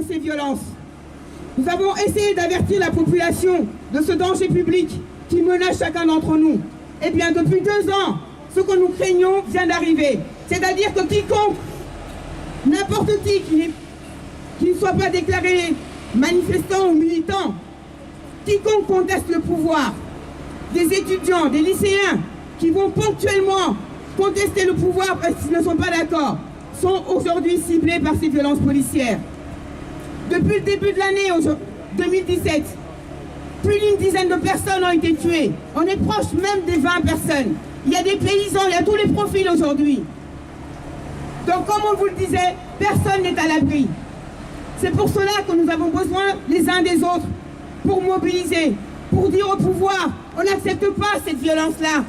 ces violences. Nous avons essayé d'avertir la population de ce danger public qui menace chacun d'entre nous. Eh bien, depuis 2 ans, ce que nous craignons vient d'arriver. C'est-à-dire que quiconque, n'importe qui ne soit pas déclaré manifestant ou militant, quiconque conteste le pouvoir, des étudiants, des lycéens qui vont ponctuellement contester le pouvoir parce qu'ils ne sont pas d'accord, sont aujourd'hui ciblés par ces violences policières. Depuis le début de l'année 2017, plus d'une dizaine de personnes ont été tuées. On est proche même des 20 personnes. Il y a des paysans, il y a tous les profils aujourd'hui. Donc comme on vous le disait, personne n'est à l'abri. C'est pour cela que nous avons besoin les uns des autres pour mobiliser, pour dire au pouvoir, on n'accepte pas cette violence-là.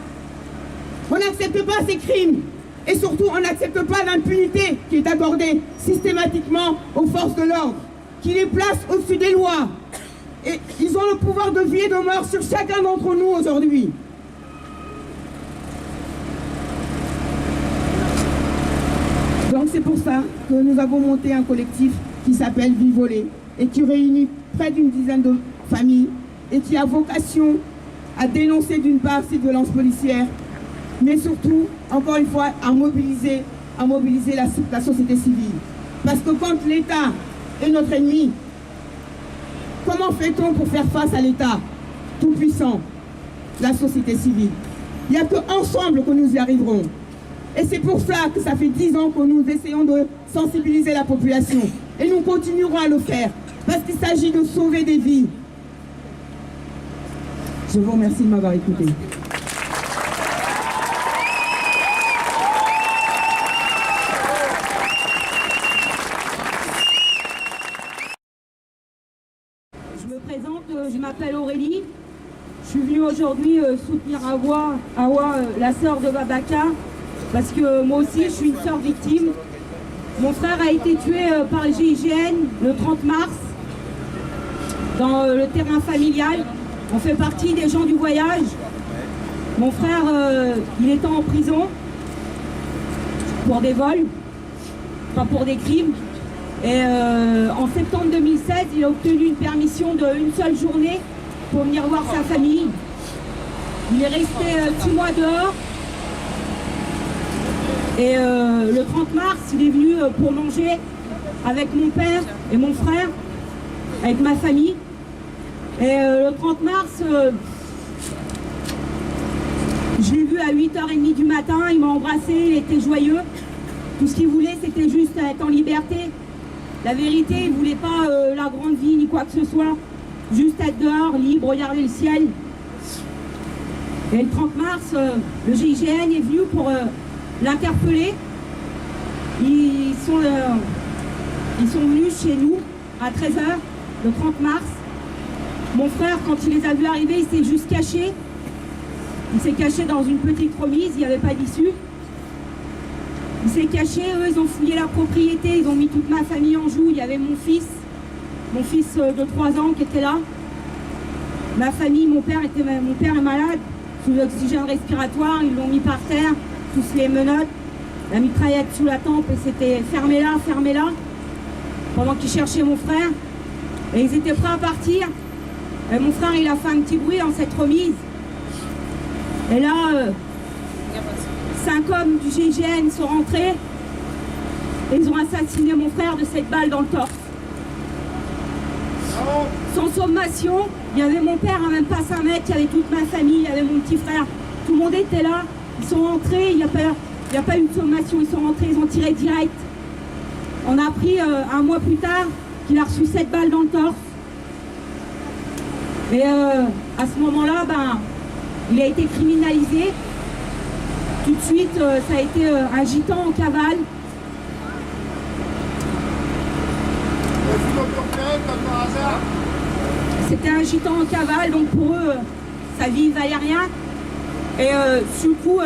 On n'accepte pas ces crimes. Et surtout, on n'accepte pas l'impunité qui est accordée systématiquement aux forces de l'ordre, qui les placent au-dessus des lois. Et ils ont le pouvoir de vie et de mort sur chacun d'entre nous aujourd'hui. Donc c'est pour ça que nous avons monté un collectif qui s'appelle Vivolé et qui réunit près d'une dizaine de familles et qui a vocation à dénoncer d'une part ces violences policières, mais surtout, encore une fois, à mobiliser la société civile. Parce que quand l'État est notre ennemi, comment fait-on pour faire face à l'État tout-puissant, la société civile? Il n'y a qu'ensemble que nous y arriverons. Et c'est pour ça que ça fait 10 ans que nous essayons de sensibiliser la population. Et nous continuerons à le faire, parce qu'il s'agit de sauver des vies. Je vous remercie de m'avoir écouté. Je me présente, je m'appelle Aurélie. Je suis venue aujourd'hui soutenir Awa, la sœur de Babacar, parce que moi aussi je suis une sœur victime. Mon frère a été tué par le GIGN le 30 mars dans le terrain familial. On fait partie des gens du voyage. Mon frère, il était en prison pour des vols, pas pour des crimes. Et en septembre 2016, il a obtenu une permission d'une seule journée pour venir voir sa famille. Il est resté 6 mois dehors. Et le 30 mars, il est venu pour manger avec mon père et mon frère, avec ma famille. Et le 30 mars, je l'ai vu à 8h30 du matin, il m'a embrassé, il était joyeux. Tout ce qu'il voulait, c'était juste être en liberté. La vérité, il ne voulait pas la grande vie ni quoi que ce soit. Juste être dehors, libre, regarder le ciel. Et le 30 mars, le GIGN est venu pour l'interpeller. Ils sont venus chez nous à 13h, le 30 mars. Mon frère, quand il les a vus arriver, il s'est juste caché. Il s'est caché dans une petite remise, il n'y avait pas d'issue. Il s'est caché, eux, ils ont fouillé la propriété, ils ont mis toute ma famille en joue. Il y avait mon fils de 3 ans qui était là. Ma famille, mon père est malade, sous l'oxygène respiratoire, ils l'ont mis par terre, tous les menottes, la mitraillette sous la tempe et c'était fermez-la, pendant qu'ils cherchaient mon frère. Et ils étaient prêts à partir. Et mon frère, il a fait un petit bruit dans cette remise. Et là, 5 hommes du GIGN sont rentrés et ils ont assassiné mon frère de 7 balles dans le torse. Sans sommation, il y avait mon père à même pas 5 mètres, il y avait toute ma famille, il y avait mon petit frère. Tout le monde était là, ils sont rentrés, il n'y a pas eu de sommation, ils sont rentrés, ils ont tiré direct. On a appris 1 mois plus tard qu'il a reçu 7 balles dans le torse. Et à ce moment-là, il a été criminalisé. Tout de suite, ça a été un gitan en cavale. C'était un gitan en cavale, donc pour eux, sa vie ne valait rien. Et sous le coup,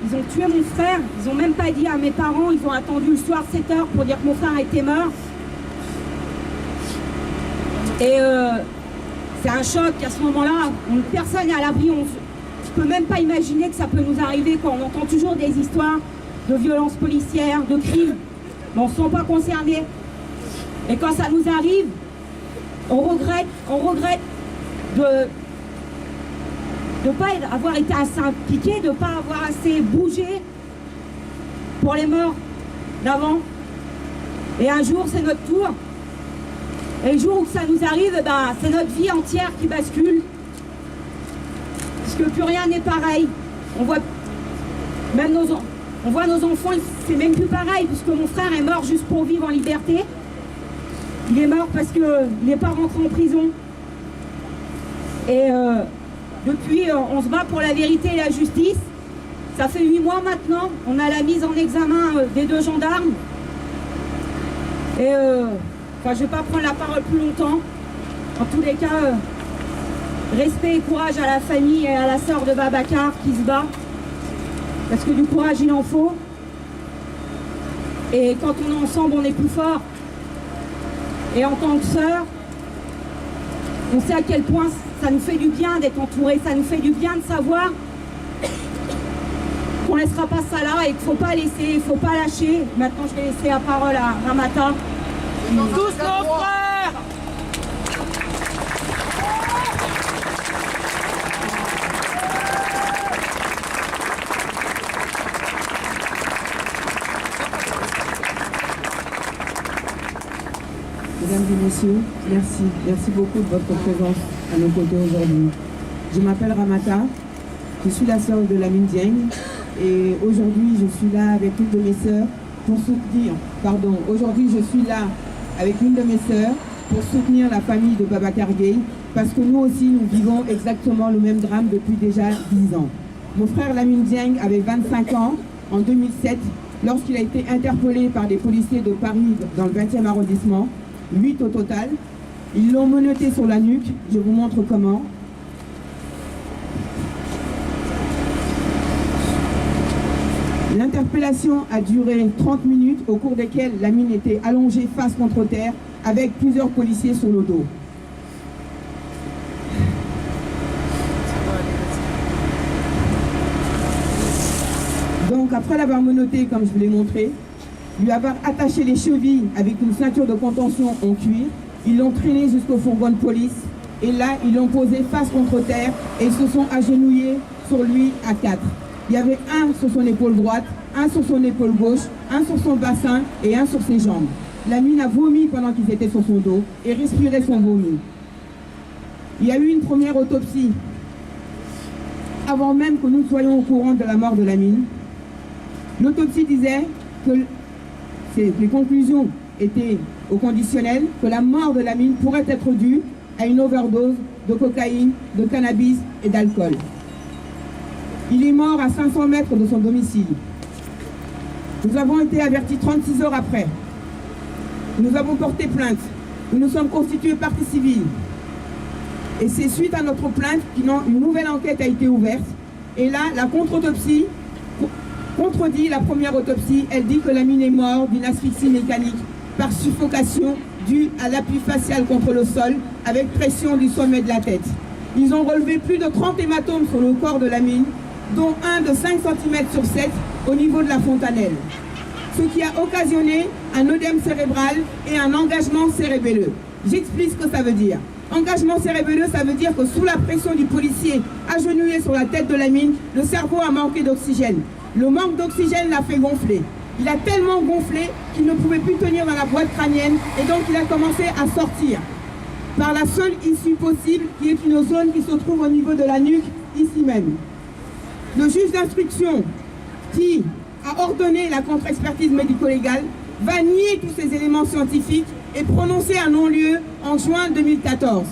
ils ont tué mon frère. Ils n'ont même pas dit à mes parents, ils ont attendu le soir 7h pour dire que mon frère était mort. Et c'est un choc à ce moment-là. Personne n'est à l'abri. Je ne peux même pas imaginer que ça peut nous arriver quand on entend toujours des histoires de violences policières, de crimes, mais on ne sont pas concernés. Et quand ça nous arrive, on regrette de ne pas avoir été assez impliqué, de ne pas avoir assez bougé pour les morts d'avant. Et un jour, c'est notre tour. Et le jour où ça nous arrive, eh ben, c'est notre vie entière qui bascule. Parce que plus rien n'est pareil. On voit même nos enfants, c'est même plus pareil, puisque mon frère est mort juste pour vivre en liberté. Il est mort parce qu'il n'est pas rentré en prison. Et depuis, on se bat pour la vérité et la justice. Ça fait 8 mois maintenant. On a la mise en examen des 2 gendarmes. Et je ne vais pas prendre la parole plus longtemps. En tous les cas, respect et courage à la famille et à la sœur de Babacar qui se bat. Parce que du courage, il en faut. Et quand on est ensemble, on est plus fort. Et en tant que sœur, on sait à quel point ça nous fait du bien d'être entourés. Ça nous fait du bien de savoir qu'on ne laissera pas ça là et qu'il ne faut pas laisser, il ne faut pas lâcher. Maintenant, je vais laisser la parole à Ramata. Tous nos frères! Mesdames et messieurs, merci beaucoup de votre présence à nos côtés aujourd'hui. Je m'appelle Ramata, je suis la sœur de Lamine Dieng et aujourd'hui je suis là avec une de mes sœurs pour soutenir, la famille de Babacar Gueye parce que nous aussi nous vivons exactement le même drame depuis déjà 10 ans. Mon frère Lamine Dieng avait 25 ans en 2007 lorsqu'il a été interpellé par des policiers de Paris dans le 20e arrondissement. 8 au total. Ils l'ont menotté sur la nuque. Je vous montre comment. L'interpellation a duré 30 minutes au cours desquelles Lamine était allongé face contre terre avec plusieurs policiers sur le dos. Donc après l'avoir menotté comme je vous l'ai montré, lui avoir attaché les chevilles avec une ceinture de contention en cuir. Ils l'ont traîné jusqu'au fourgon de police et là, ils l'ont posé face contre terre et ils se sont agenouillés sur lui à 4. Il y avait un sur son épaule droite, un sur son épaule gauche, un sur son bassin et un sur ses jambes. Lamine a vomi pendant qu'ils étaient sur son dos et respirait son vomi. Il y a eu une première autopsie avant même que nous soyons au courant de la mort de Lamine. L'autopsie disait que les conclusions étaient au conditionnel, que la mort de Lamine pourrait être due à une overdose de cocaïne, de cannabis et d'alcool. Il est mort à 500 mètres de son domicile. Nous avons été avertis 36 heures après. Nous avons porté plainte. Nous nous sommes constitués partie civile. Et c'est suite à notre plainte qu'une nouvelle enquête a été ouverte. Et là, la contre-autopsie contredit la première autopsie. Elle dit que Lamine est mort d'une asphyxie mécanique par suffocation due à l'appui facial contre le sol avec pression du sommet de la tête. Ils ont relevé plus de 30 hématomes sur le corps de Lamine, dont un de 5 cm sur 7 au niveau de la fontanelle, ce qui a occasionné un œdème cérébral et un engagement cérébelleux. J'explique ce que ça veut dire. Engagement cérébelleux, ça veut dire que sous la pression du policier agenouillé sur la tête de Lamine, le cerveau a manqué d'oxygène. Le manque d'oxygène l'a fait gonfler. Il a tellement gonflé qu'il ne pouvait plus tenir dans la boîte crânienne et donc il a commencé à sortir par la seule issue possible qui est une zone qui se trouve au niveau de la nuque, ici même. Le juge d'instruction qui a ordonné la contre-expertise médico-légale va nier tous ces éléments scientifiques et prononcer un non-lieu en juin 2014.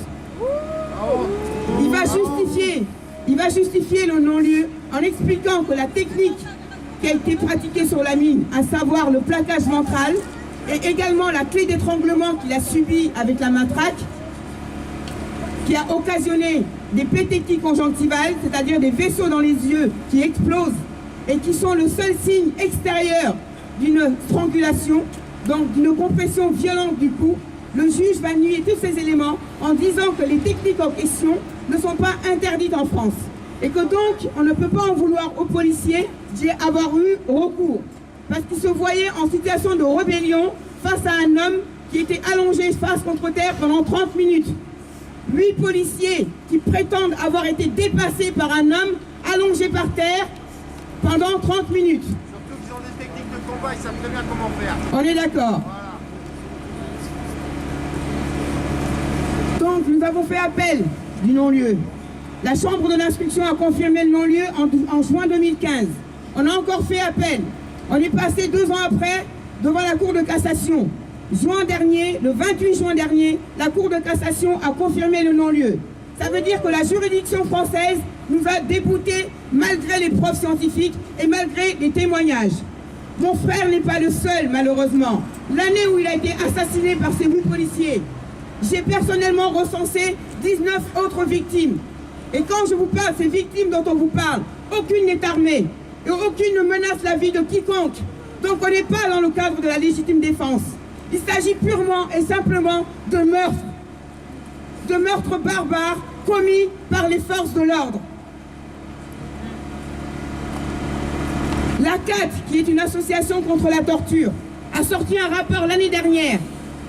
Il va justifier le non-lieu en expliquant que la technique qui a été pratiquée sur Lamine, à savoir le plaquage ventral, et également la clé d'étranglement qu'il a subie avec la matraque, qui a occasionné des pétecties conjonctivales, c'est-à-dire des vaisseaux dans les yeux qui explosent et qui sont le seul signe extérieur d'une strangulation, donc d'une compression violente du cou. Le juge va nier tous ces éléments en disant que les techniques en question ne sont pas interdites en France et que donc on ne peut pas en vouloir aux policiers d'y avoir eu recours. parce qu'il se voyait en situation de rébellion face à un homme qui était allongé face contre terre pendant 30 minutes. 8 policiers qui prétendent avoir été dépassés par un homme allongé par terre pendant 30 minutes. Surtout qu'ils ont des techniques de combat, ils savent très bien comment faire. On est d'accord. Voilà. Donc nous avons fait appel du non-lieu. La chambre de l'instruction a confirmé le non-lieu en juin 2015. On a encore fait appel. On est passé 2 ans après devant la Cour de cassation. Juin dernier, le 28 juin dernier, la Cour de cassation a confirmé le non-lieu. Ça veut dire que la juridiction française nous a déboutés malgré les preuves scientifiques et malgré les témoignages. Mon frère n'est pas le seul, malheureusement. L'année où il a été assassiné par ces 8 policiers, j'ai personnellement recensé 19 autres victimes. Et quand je vous parle, ces victimes dont on vous parle, aucune n'est armée et aucune ne menace la vie de quiconque. Donc on n'est pas dans le cadre de la légitime défense. Il s'agit purement et simplement de meurtres barbares commis par les forces de l'ordre. La CAT, qui est une association contre la torture, a sorti un rapport l'année dernière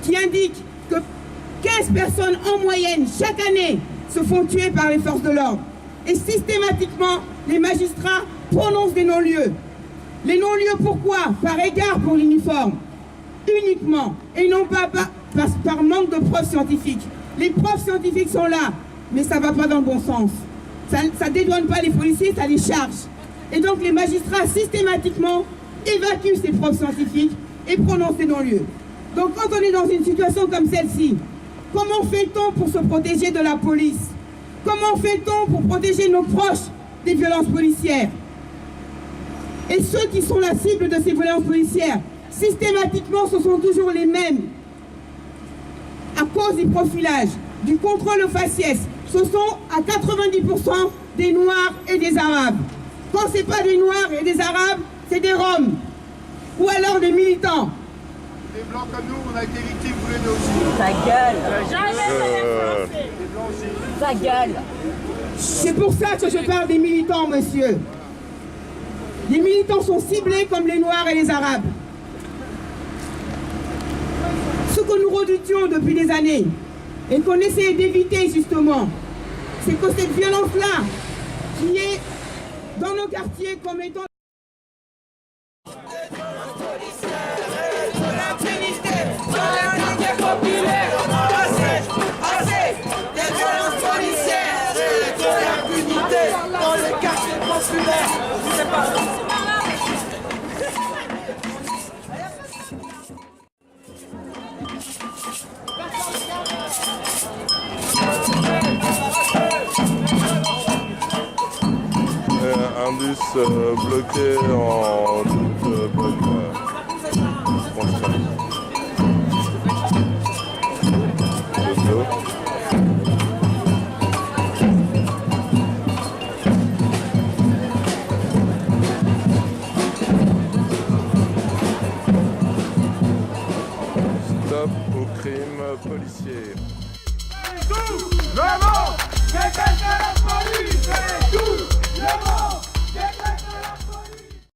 qui indique que 15 personnes en moyenne chaque année se font tuer par les forces de l'ordre. Et systématiquement, les magistrats prononcent des non-lieux. Les non-lieux, pourquoi? Par égard pour l'uniforme, uniquement, et non pas par manque de preuves scientifiques. Les preuves scientifiques sont là, mais ça ne va pas dans le bon sens. Ça ne dédouane pas les policiers, ça les charge. Et donc les magistrats systématiquement évacuent ces preuves scientifiques et prononcent des non-lieux. Donc quand on est dans une situation comme celle-ci, comment fait-on pour se protéger de la police? Comment fait-on pour protéger nos proches des violences policières? Et ceux qui sont la cible de ces violences policières, systématiquement, ce sont toujours les mêmes. À cause du profilage, du contrôle aux faciès, ce sont à 90% des Noirs et des Arabes. Quand ce n'est pas des Noirs et des Arabes, c'est des Roms. Ou alors des militants. Les Blancs comme nous, on a été victimes tous les deux aussi. Ta gueule. Les Blancs aussi. Ta gueule. C'est pour ça que je parle des militants, monsieur. Les militants sont ciblés comme les Noirs et les Arabes. Ce que nous redoutions depuis des années et qu'on essaie d'éviter justement, c'est que cette violence-là, qui est dans nos quartiers comme étant... Dans les quartiers populaires, c'est pas un bus bloqué en toute bonne conscience. Stop au crime policier. Le nom, c'est